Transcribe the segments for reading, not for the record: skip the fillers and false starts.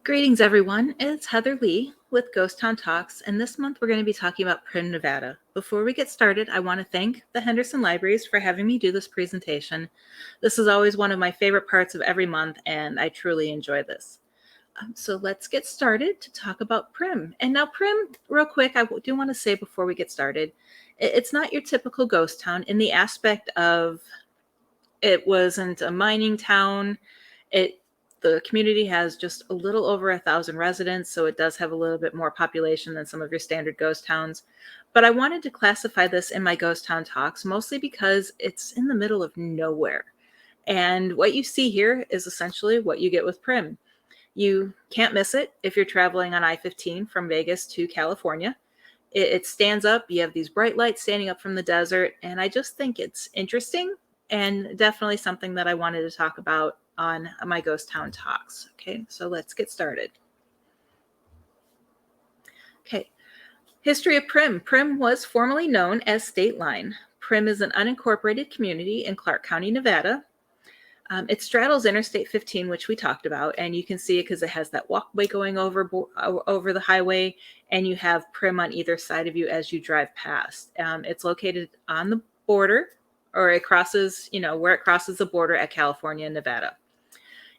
Greetings, everyone. It's Heather Leigh with Ghost Town Talks, and this month we're going to be talking about Primm, Nevada. Before we get started, I want to thank the Henderson Libraries for having me do this presentation. This is always one of my favorite parts of every month, and I truly enjoy this. So let's get started to talk about Primm. And now, Primm, real quick, I do want to say before we get started, it's not your typical ghost town in the aspect of it wasn't a mining town. The community has just a little over 1,000 residents, so it does have a little bit more population than some of your standard ghost towns. But I wanted to classify this in my ghost town talks mostly because it's in the middle of nowhere. And what you see here is essentially what you get with Primm. You can't miss it if you're traveling on I-15 from Vegas to California. It stands up. You have these bright lights standing up from the desert, and I just think it's interesting and definitely something that I wanted to talk about on my Ghost Town Talks. Okay, so let's get started. Okay, history of Primm. Primm was formerly known as State Line. Primm is an unincorporated community in Clark County, Nevada. It straddles Interstate 15, which we talked about, and you can see it because it has that walkway going over the highway, and you have Primm on either side of you as you drive past. It's located on the border, or it crosses, where it crosses the border at California and Nevada.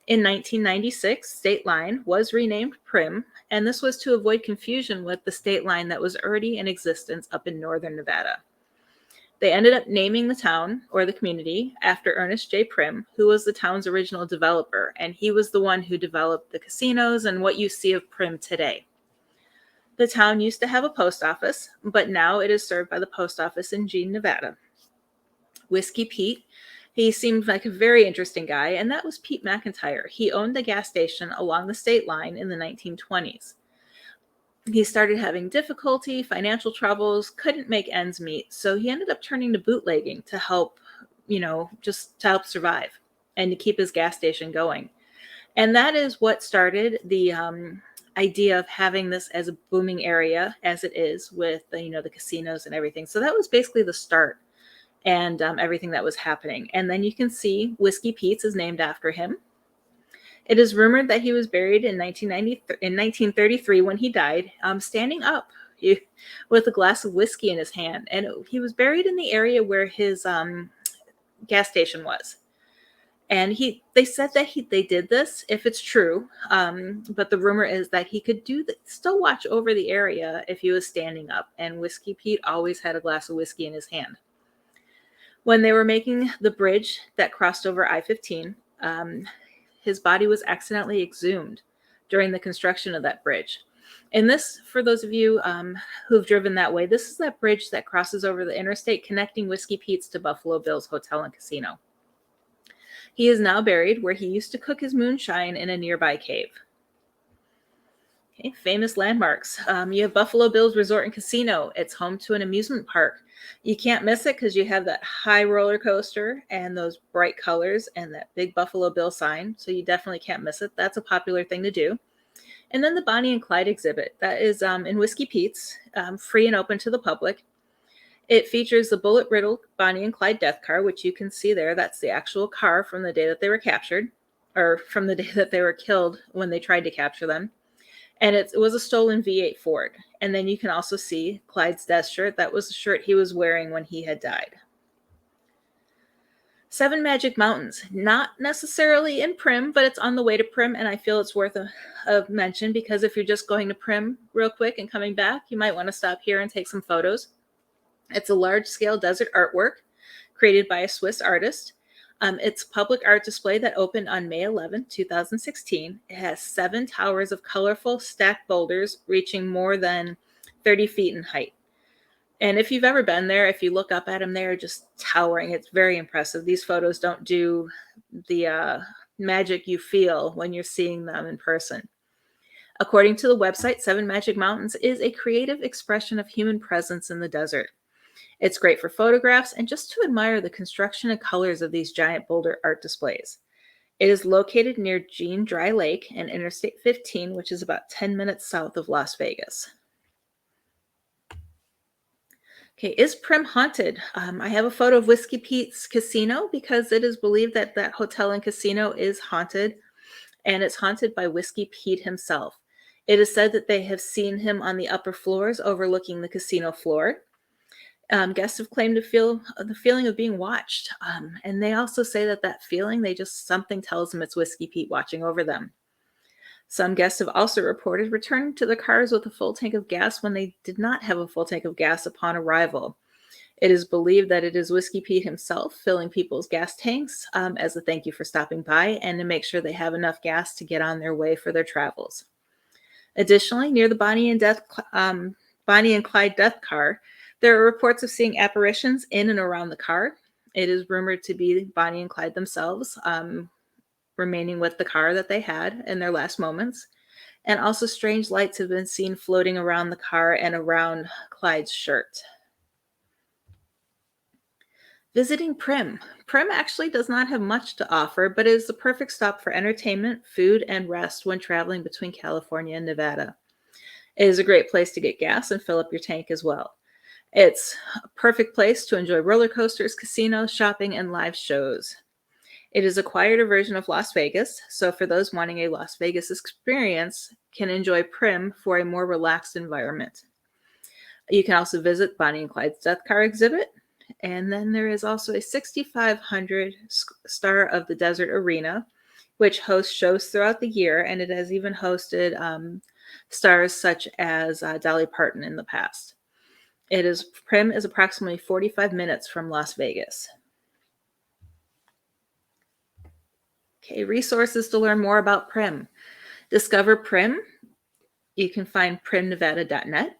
In 1996, State Line was renamed Primm, and this was to avoid confusion with the state line that was already in existence up in northern Nevada. They ended up naming the town, or the community, after Ernest J. Primm, who was the town's original developer, and he was the one who developed the casinos and what you see of Primm today. The town used to have a post office, but now it is served by the post office in Jean, Nevada. Whiskey Pete, he seemed like a very interesting guy, and that was Pete McIntyre. He owned a gas station along the state line in the 1920s. He started having difficulty, financial troubles, couldn't make ends meet. So he ended up turning to bootlegging to help, just to help survive and to keep his gas station going. And that is what started the idea of having this as a booming area as it is with, the casinos and everything. So that was basically the start and everything that was happening. And then you can see Whiskey Pete's is named after him. It is rumored that he was buried in 1933 when he died, standing up with a glass of whiskey in his hand. And he was buried in the area where his gas station was. And they said that they did this, if it's true, but the rumor is that he could still watch over the area if he was standing up. And Whiskey Pete always had a glass of whiskey in his hand. When they were making the bridge that crossed over I-15, his body was accidentally exhumed during the construction of that bridge. And this, for those of you who've driven that way, this is that bridge that crosses over the interstate connecting Whiskey Pete's to Buffalo Bill's Hotel and Casino. He is now buried where he used to cook his moonshine in a nearby cave. Okay, famous landmarks. You have Buffalo Bill's Resort and Casino. It's home to an amusement park. You can't miss it because you have that high roller coaster and those bright colors and that big Buffalo Bill sign. So you definitely can't miss it. That's a popular thing to do. And then the Bonnie and Clyde exhibit. That is in Whiskey Pete's, free and open to the public. It features the bullet-riddled Bonnie and Clyde death car, which you can see there. That's the actual car from the day that they were captured, or from the day that they were killed when they tried to capture them. And it was a stolen V8 Ford. And then you can also see Clyde's death shirt. That was the shirt he was wearing when he had died. Seven Magic Mountains. Not necessarily in Primm, but it's on the way to Primm, and I feel it's worth a mention because if you're just going to Primm real quick and coming back, you might want to stop here and take some photos. It's a large-scale desert artwork created by a Swiss artist. It's a public art display that opened on May 11, 2016. It has 7 towers of colorful stacked boulders reaching more than 30 feet in height. And if you've ever been there, if you look up at them, they're just towering. It's very impressive. These photos don't do the magic you feel when you're seeing them in person. According to the website, Seven Magic Mountains is a creative expression of human presence in the desert. It's great for photographs and just to admire the construction and colors of these giant boulder art displays. It is located near Jean Dry Lake and Interstate 15, which is about 10 minutes south of Las Vegas. Okay, is Primm haunted? I have a photo of Whiskey Pete's Casino because it is believed that that hotel and casino is haunted. and it's haunted by Whiskey Pete himself. It is said that they have seen him on the upper floors overlooking the casino floor. Guests have claimed to feel the feeling of being watched, and they also say that feeling, something tells them it's Whiskey Pete watching over them. Some guests have also reported returning to their cars with a full tank of gas when they did not have a full tank of gas upon arrival. It is believed that it is Whiskey Pete himself filling people's gas tanks as a thank you for stopping by and to make sure they have enough gas to get on their way for their travels. Additionally, near the Bonnie and Clyde death car, there are reports of seeing apparitions in and around the car. It is rumored to be Bonnie and Clyde themselves remaining with the car that they had in their last moments. And also strange lights have been seen floating around the car and around Clyde's shirt. Visiting Primm. Primm actually does not have much to offer, but it is the perfect stop for entertainment, food, and rest when traveling between California and Nevada. It is a great place to get gas and fill up your tank as well. It's a perfect place to enjoy roller coasters, casinos, shopping, and live shows. It is a quieter version of Las Vegas, so for those wanting a Las Vegas experience, can enjoy Primm for a more relaxed environment. You can also visit Bonnie and Clyde's Death Car exhibit, and then there is also a 6,500 Star of the Desert Arena, which hosts shows throughout the year, and it has even hosted stars such as Dolly Parton in the past. Primm is approximately 45 minutes from Las Vegas. Okay, resources to learn more about Primm. Discover Primm. You can find primmnevada.net.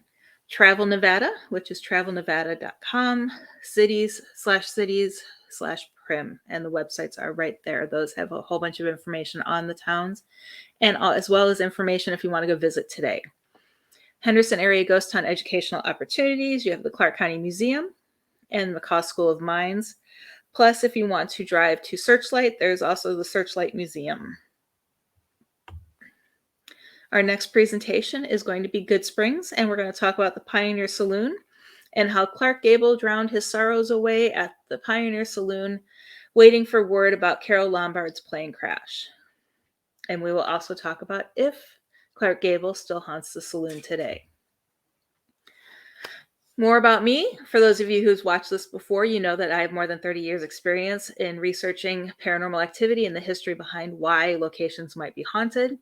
Travel Nevada, which is travelnevada.com, cities/Primm, and the websites are right there. Those have a whole bunch of information on the towns, and as well as information if you want to go visit today. Henderson Area Ghost Town Educational Opportunities. You have the Clark County Museum and the McCaw School of Mines. Plus, if you want to drive to Searchlight, there's also the Searchlight Museum. Our next presentation is going to be Goodsprings, and we're going to talk about the Pioneer Saloon and how Clark Gable drowned his sorrows away at the Pioneer Saloon, waiting for word about Carol Lombard's plane crash. And we will also talk about if Clark Gable still haunts the saloon today. More about me. For those of you who's watched this before, you know that I have more than 30 years experience in researching paranormal activity and the history behind why locations might be haunted.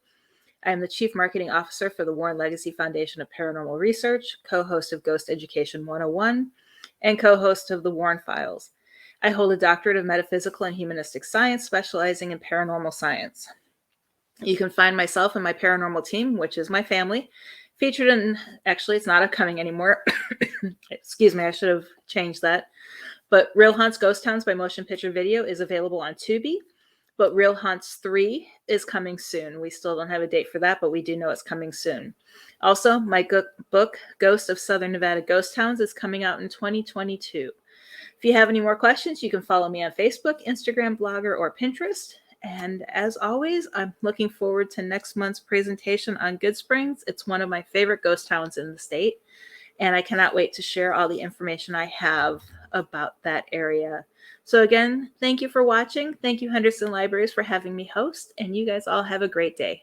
I am the Chief Marketing Officer for the Warren Legacy Foundation of Paranormal Research, co-host of Ghost Education 101, and co-host of the Warren Files. I hold a doctorate of metaphysical and humanistic science, specializing in paranormal science. You can find myself and my paranormal team, which is my family, featured in, actually, it's not upcoming anymore. Excuse me, I should have changed that. But Real Haunts Ghost Towns by Motion Picture Video is available on Tubi. But Real Haunts 3 is coming soon. We still don't have a date for that, but we do know it's coming soon. Also, my book, Ghost of Southern Nevada Ghost Towns, is coming out in 2022. If you have any more questions, you can follow me on Facebook, Instagram, Blogger, or Pinterest. And as always, I'm looking forward to next month's presentation on Goodsprings. It's one of my favorite ghost towns in the state, and I cannot wait to share all the information I have about that area. So again, thank you for watching. Thank you, Henderson Libraries, for having me host, and you guys all have a great day.